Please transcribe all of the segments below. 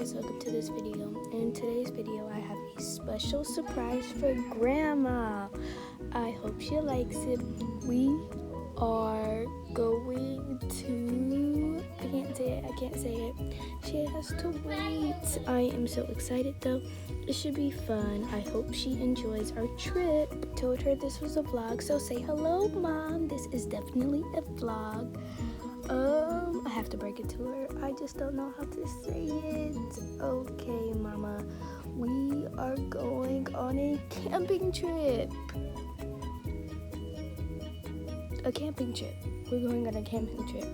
guys, welcome to this video. In today's video I have a special surprise for Grandma. I hope she likes it. We are going to, I can't say it. She has to wait. I am so excited though. It should be fun. I hope she enjoys our trip. Told her this was a vlog, so say hello, Mom. This is definitely a vlog. I have to break it to her. I just don't know how to say it. Okay, Mama. We are going on a camping trip. A camping trip. We're going on a camping trip.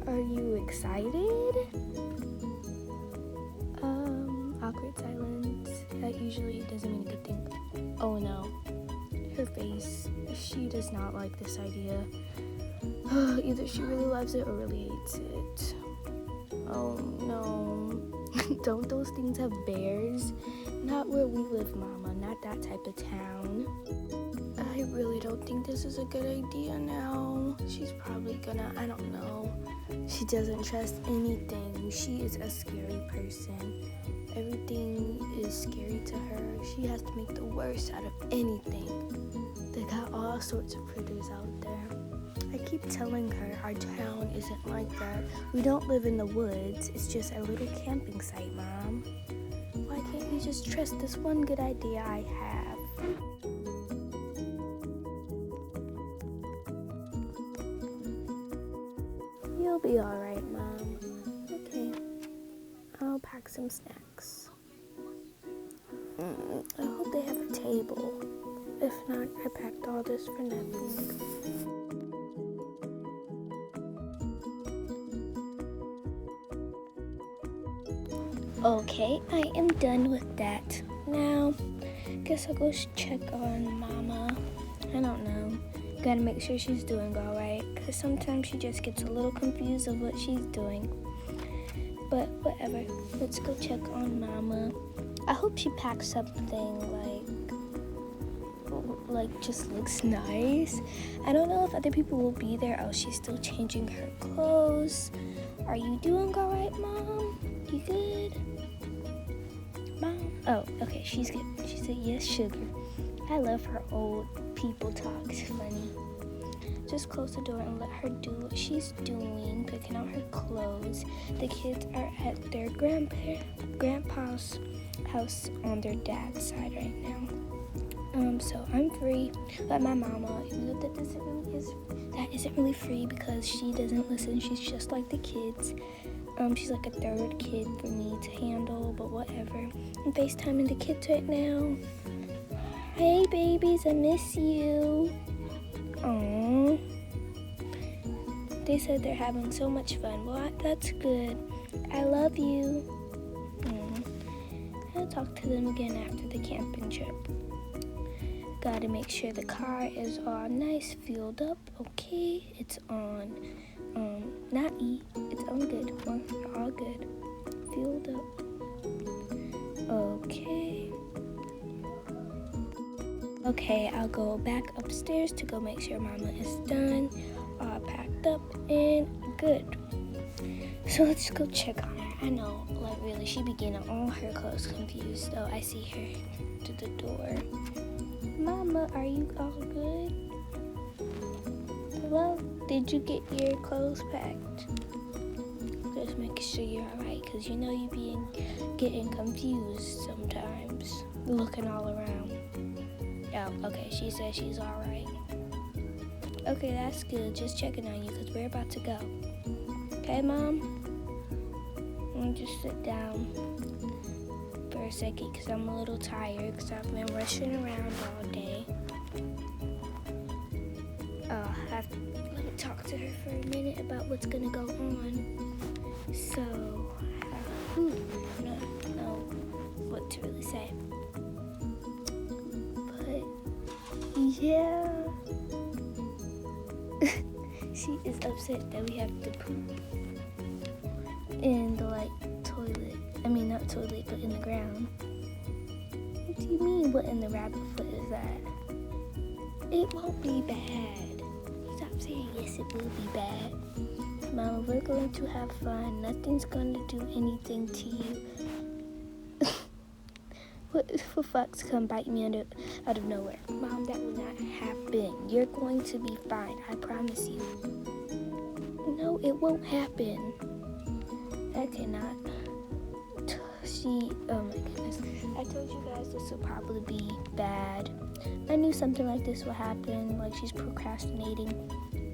Are you excited? Awkward silence. That usually doesn't mean a good thing. Oh no. Her face. She does not like this idea. Either she really loves it or really hates it. Oh no. Don't those things have bears? Not where we live, Mama. Not that type of town. I really don't think this is a good idea now. She's probably gonna, I don't know. She doesn't trust anything. She is a scary person. Everything is scary to her. She has to make the worst out of anything. They got all sorts of critters out there. I keep telling her our town isn't like that. We don't live in the woods. It's just a little camping site, Mom. Why can't you just trust this one good idea I have? You'll be alright, Mom. Okay. I'll pack some snacks. I hope they have a table. If not, I packed all this for nothing. Okay, I am done with that. Now, guess I'll go check on Mama. I don't know. Gotta make sure she's doing alright, because sometimes she just gets a little confused of what she's doing. But whatever, let's go check on Mama. I hope she packs something like just looks nice. I don't know if other people will be there. Oh, she's still changing her clothes. Are you doing alright, Mom? You good? Mom? Oh, okay, she's good. She said yes, sugar. I love her old people talk. It's funny. Just close the door and let her do what she's doing, picking out her clothes. The kids are at their grandpa's house on their dad's side right now. So I'm free, but my mama, even though that isn't really free because she doesn't listen. She's just like the kids. She's like a third kid for me to handle, but whatever. I'm FaceTiming the kids right now. Hey babies, I miss you. Aww. They said they're having so much fun. Well, that's good. I love you. I'll talk to them again after the camping trip. Gotta make sure the car is all nice, filled up. Okay, it's on. Not E. It's on good. We're all good. Filled up. Okay. Okay, I'll go back upstairs to go make sure Mama is done, all packed up and good. So let's go check on her. I know, like really, she be getting all her clothes confused. So I see her to the door. Mama, are you all good? Hello? Did you get your clothes packed? Just making sure you're alright, because you know you be getting confused sometimes, looking all around. Oh, okay, she says she's alright. Okay, that's good. Just checking on you, because we're about to go. Okay, Mom? I'll just sit down for a second, because I'm a little tired, because I've been rushing around all day. Let me talk to her for a minute about what's gonna go on. So, I don't know what to really say. But, yeah. She is upset that we have to poop in the, toilet. I mean, not toilet, but in the ground. What do you mean, what in the rabbit foot is that? It won't be bad. Stop saying yes, it will be bad. Mom, we're going to have fun. Nothing's going to do anything to you. What if a fox come bite me out of nowhere? Mom, that will not happen. You're going to be fine. I promise you. No, it won't happen. I cannot. Oh my goodness. I told you guys this would probably be bad. I knew something like this would happen. Like she's procrastinating.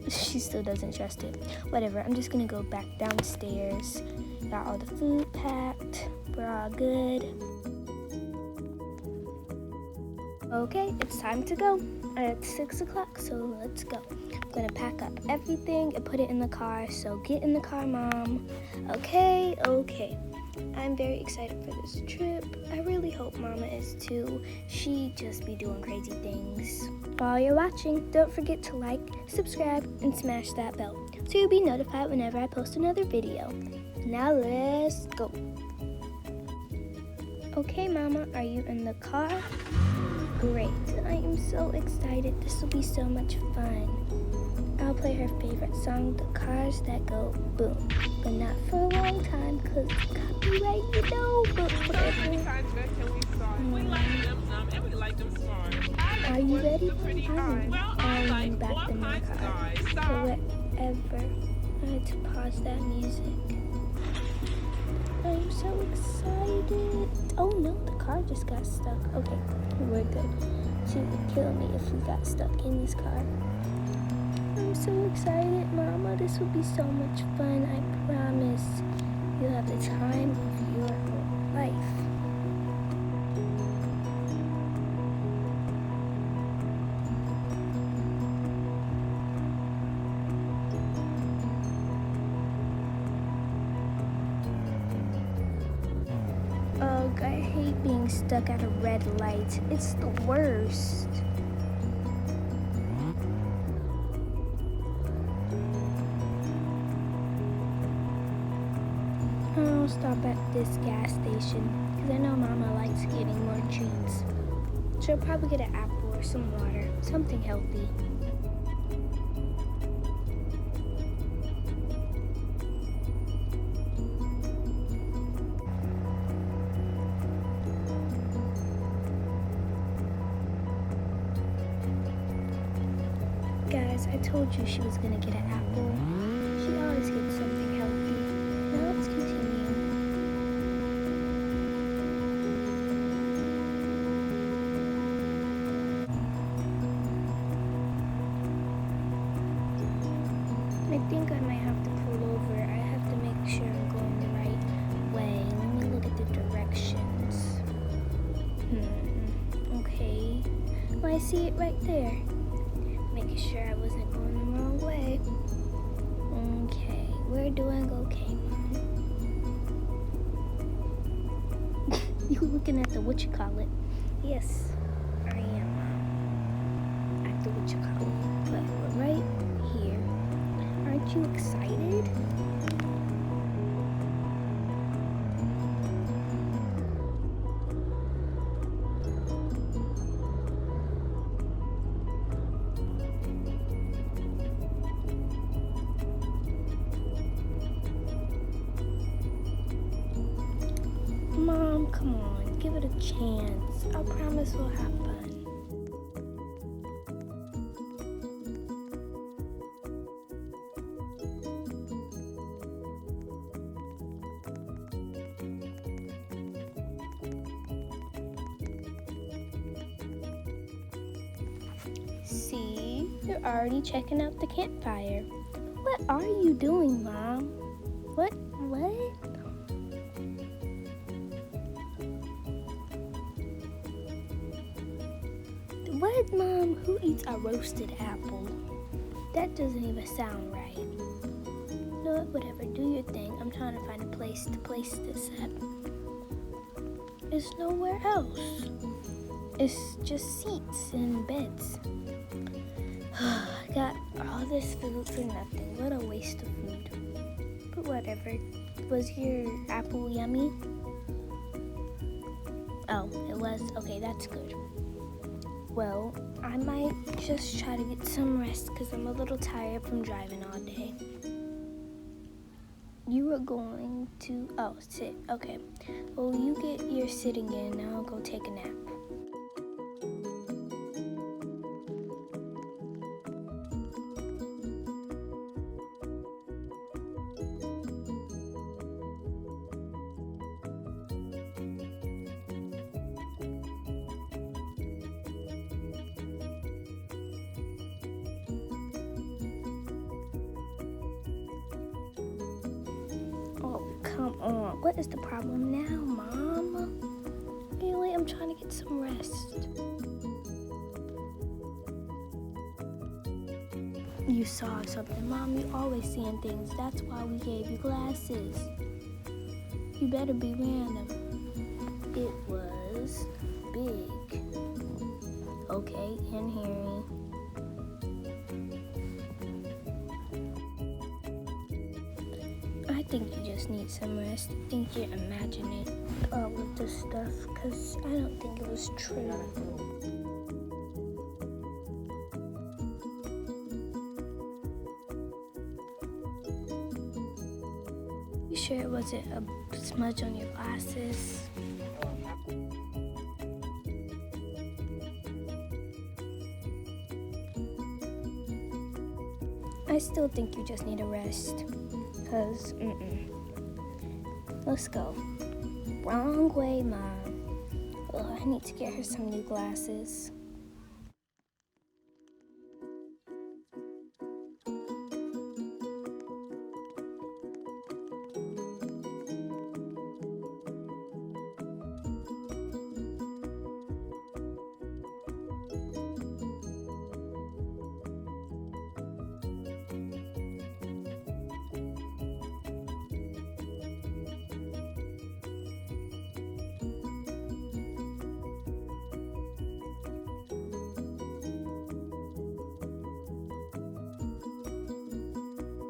She still doesn't trust it. Whatever. I'm just going to go back downstairs. Got all the food packed. We're all good. Okay, it's time to go. It's 6 o'clock, so let's go. I'm gonna pack up everything and put it in the car, so get in the car, Mom. Okay. I'm very excited for this trip. I really hope Mama is too. She just be doing crazy things. While you're watching, don't forget to like, subscribe, and smash that bell so you'll be notified whenever I post another video. Now let's go. Okay, Mama, are you in the car? Great. I am so excited. This will be so much fun. I'll play her favorite song, The Cars That Go Boom. But not for a long time, because copyright, you know, but whatever. We like them some, and we like them songs. Are you ready? I'm back in my car. So whatever. I had to pause that music. I'm so excited. Oh no, the car just got stuck. Okay, we're good. She would kill me if we got stuck in this car. I'm so excited, Mama. This will be so much fun. I promise. You'll have the time of your life. Ugh, I hate being stuck at a red light. It's the worst. I'll stop at this gas station because I know Mama likes getting more treats. She'll probably get an apple or some water, something healthy. Guys, I told you she was gonna get an apple. She always gets something healthy. Now let's continue. I think I might have to pull over. I have to make sure I'm going the right way. Let me look at the directions. Okay. Well, I see it right there. Making sure I wasn't going the wrong way. Okay, we're doing okay, Mom. You looking at the whatchamacallit? Yes, I am, Mom. At the whatchamacallit. But we're right here. Aren't you excited? Mom, come on, give it a chance. I promise we'll have fun. See, you're already checking out the campfire. What are you doing, Mom? What? What, Mom? Who eats a roasted apple? That doesn't even sound right. You know what? Whatever. Do your thing. I'm trying to find a place to place this at. There's nowhere else. It's just seats and beds. Got all this food for nothing. What a waste of food. But whatever. Was your apple yummy? Oh, it was? Okay, that's good. Well, I might just try to get some rest because I'm a little tired from driving all day. You were going to, oh, sit, okay. Well, you get your sitting in, now I'll go take a nap. Oh, come on. What is the problem now, Mom? Really? I'm trying to get some rest. You saw something, Mom. You always seeing things. That's why we gave you glasses. You better be wearing them. It was big. Okay, and Harry. I think you just need some rest. I think you're imagining all of this stuff, because I don't think it was true. You sure it wasn't a smudge on your glasses? I still think you just need a rest. Cause, Let's go. Wrong way, Mom. Oh, I need to get her some new glasses.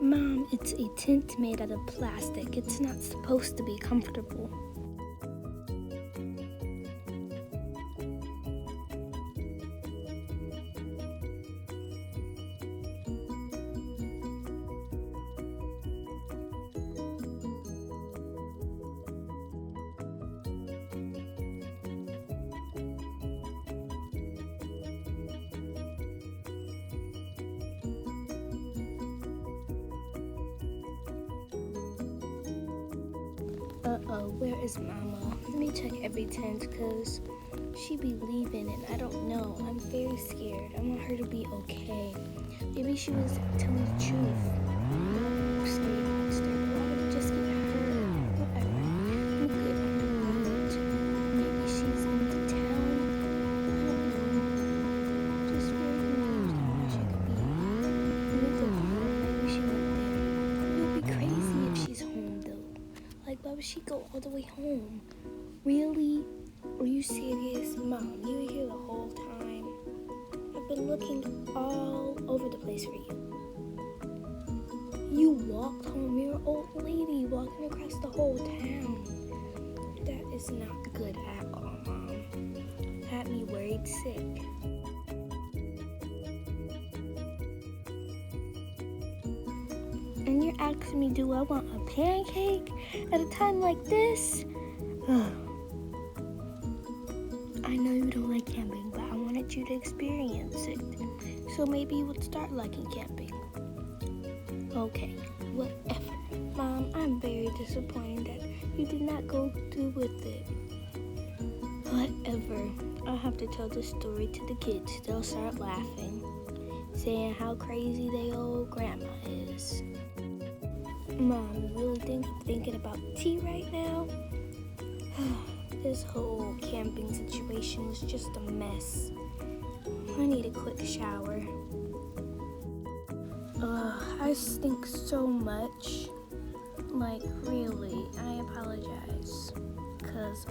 Mom, it's a tent made out of plastic. It's not supposed to be comfortable. Uh-oh, where is Mama? Let me check every tent, because she be leaving and I don't know. I'm very scared. I want her to be okay. Maybe she was telling the truth. No, stay monster. Why would it just get her? Whatever. Let me get on the road. Maybe she's into town. I don't know. Just very confused on where she could be. Let me go home. Maybe she went there. It would be crazy if she's home though. Like, why would she go all the way home? Really? Are you serious? Mom, you were here the whole time. I've been looking all over the place for you. You walked home. You're an old lady walking across the whole town. That is not good at all, Mom. Had me worried sick. And you're asking me, do I want a pancake at a time like this? I know you don't like camping, but I wanted you to experience it. So maybe you would start liking camping. Okay, whatever. Mom, I'm very disappointed that you did not go through with it. Whatever. I'll have to tell this story to the kids. They'll start laughing, saying how crazy their old grandma is. Mom, you really think I'm thinking about tea right now? This whole camping situation was just a mess. I need a quick shower. I stink so much. Like, really, I apologize. Because,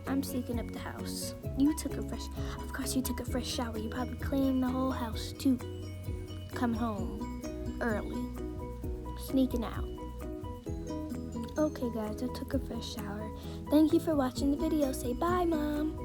I'm sneaking up the house. Of course you took a fresh shower. You probably cleaned the whole house, too. Coming home early. Sneaking out. Okay, guys, I took a fresh shower. Thank you for watching the video. Say bye, Mom.